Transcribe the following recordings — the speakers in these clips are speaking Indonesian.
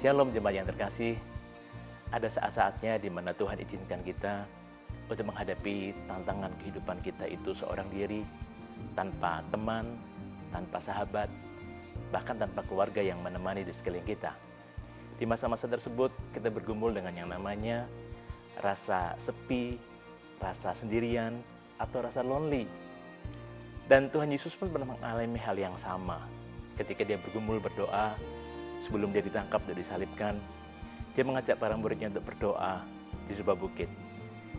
Shalom jemaat yang terkasih, ada saat-saatnya di mana Tuhan izinkan kita untuk menghadapi tantangan kehidupan kita itu seorang diri, tanpa teman, tanpa sahabat, bahkan tanpa keluarga yang menemani di sekeliling kita. Di masa-masa tersebut kita bergumul dengan yang namanya rasa sepi, rasa sendirian, atau rasa lonely. Dan Tuhan Yesus pun pernah mengalami hal yang sama. Ketika dia bergumul berdoa, sebelum dia ditangkap dan disalibkan, dia mengajak para muridnya untuk berdoa di sebuah bukit.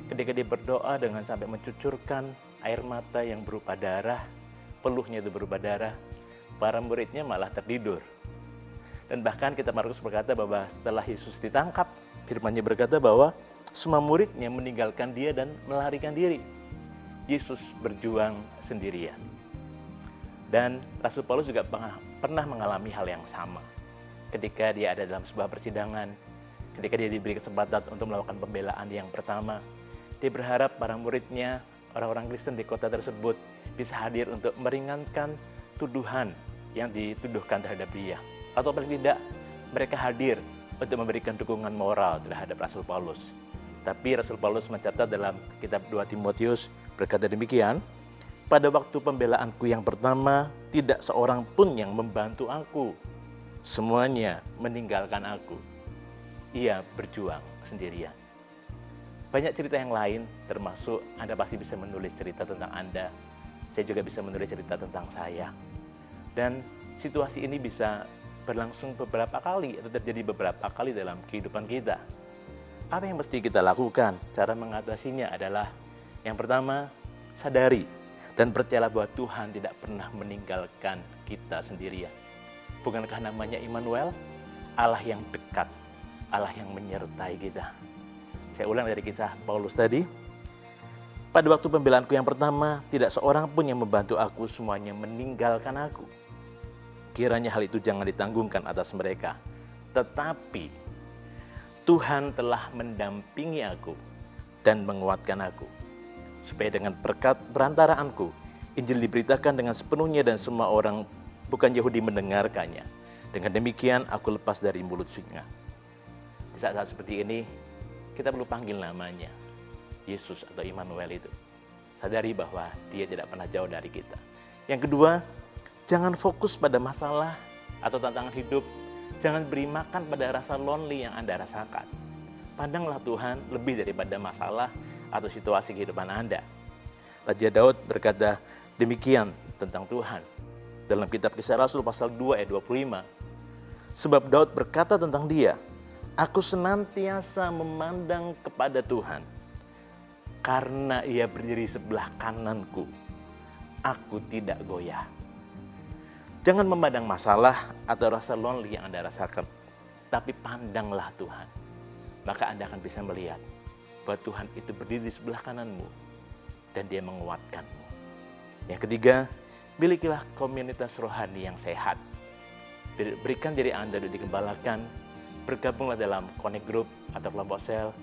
Ketika dia berdoa dengan sampai mencucurkan air mata yang berupa darah, peluhnya itu berupa darah, para muridnya malah tertidur. Dan bahkan kitab Markus berkata bahwa setelah Yesus ditangkap, firman-Nya berkata bahwa semua muridnya meninggalkan dia dan melarikan diri. Yesus berjuang sendirian. Dan Rasul Paulus juga pernah mengalami hal yang sama. Ketika dia ada dalam sebuah persidangan, ketika dia diberi kesempatan untuk melakukan pembelaan yang pertama, dia berharap para muridnya, orang-orang Kristen di kota tersebut, bisa hadir untuk meringankan tuduhan yang dituduhkan terhadap dia. Atau paling tidak, mereka hadir untuk memberikan dukungan moral terhadap Rasul Paulus. Tapi Rasul Paulus mencatat dalam kitab 2 Timotius berkata demikian, "Pada waktu pembelaanku yang pertama, tidak seorang pun yang membantu aku. Semuanya meninggalkan aku. Ia berjuang sendirian." Banyak cerita yang lain, termasuk Anda pasti bisa menulis cerita tentang Anda. Saya juga bisa menulis cerita tentang saya. Dan situasi ini bisa berlangsung beberapa kali atau terjadi beberapa kali dalam kehidupan kita. Apa yang mesti kita lakukan? Cara mengatasinya adalah yang pertama, sadari dan percayalah bahwa Tuhan tidak pernah meninggalkan kita sendirian. Bukankah namanya Immanuel? Allah yang dekat, Allah yang menyertai kita. Saya ulang dari kisah Paulus tadi. "Pada waktu pembelaanku yang pertama, tidak seorang pun yang membantu aku, semuanya meninggalkan aku. Kiranya hal itu jangan ditanggungkan atas mereka. Tetapi Tuhan telah mendampingi aku dan menguatkan aku, supaya dengan berkat perantaraanku, Injil diberitakan dengan sepenuhnya dan semua orang bukan Yahudi mendengarkannya. Dengan demikian aku lepas dari mulut singa." Di saat-saat seperti ini, kita perlu panggil namanya, Yesus atau Immanuel itu. Sadari bahwa dia tidak pernah jauh dari kita. Yang kedua, jangan fokus pada masalah atau tantangan hidup. Jangan beri makan pada rasa lonely yang Anda rasakan. Pandanglah Tuhan lebih daripada masalah atau situasi kehidupan Anda. Raja Daud berkata demikian tentang Tuhan. Dalam kitab Kisah Rasul pasal 2 ayat 25. Sebab Daud berkata tentang dia, "Aku senantiasa memandang kepada Tuhan. Karena ia berdiri sebelah kananku, aku tidak goyah." Jangan memandang masalah atau rasa lonely yang Anda rasakan, tapi pandanglah Tuhan. Maka Anda akan bisa melihat bahwa Tuhan itu berdiri di sebelah kananmu dan dia menguatkanmu. Yang ketiga, milikilah komunitas rohani yang sehat. Berikan diri Anda untuk digembalakan, bergabunglah dalam connect group atau kelompok sel,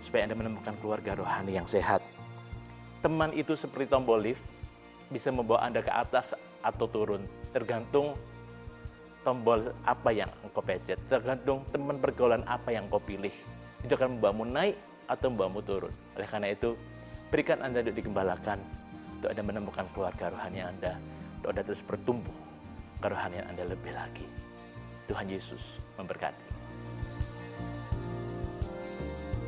supaya Anda menemukan keluarga rohani yang sehat. Teman itu seperti tombol lift, bisa membawa Anda ke atas atau turun, tergantung tombol apa yang engkau pencet, tergantung teman pergaulan apa yang engkau pilih. Itu akan membawamu naik atau membawamu turun. Oleh karena itu, berikan Anda untuk digembalakan, untuk Anda menemukan keluarga rohani Anda, untuk Anda terus bertumbuh kerohanian Anda lebih lagi. Tuhan Yesus memberkati.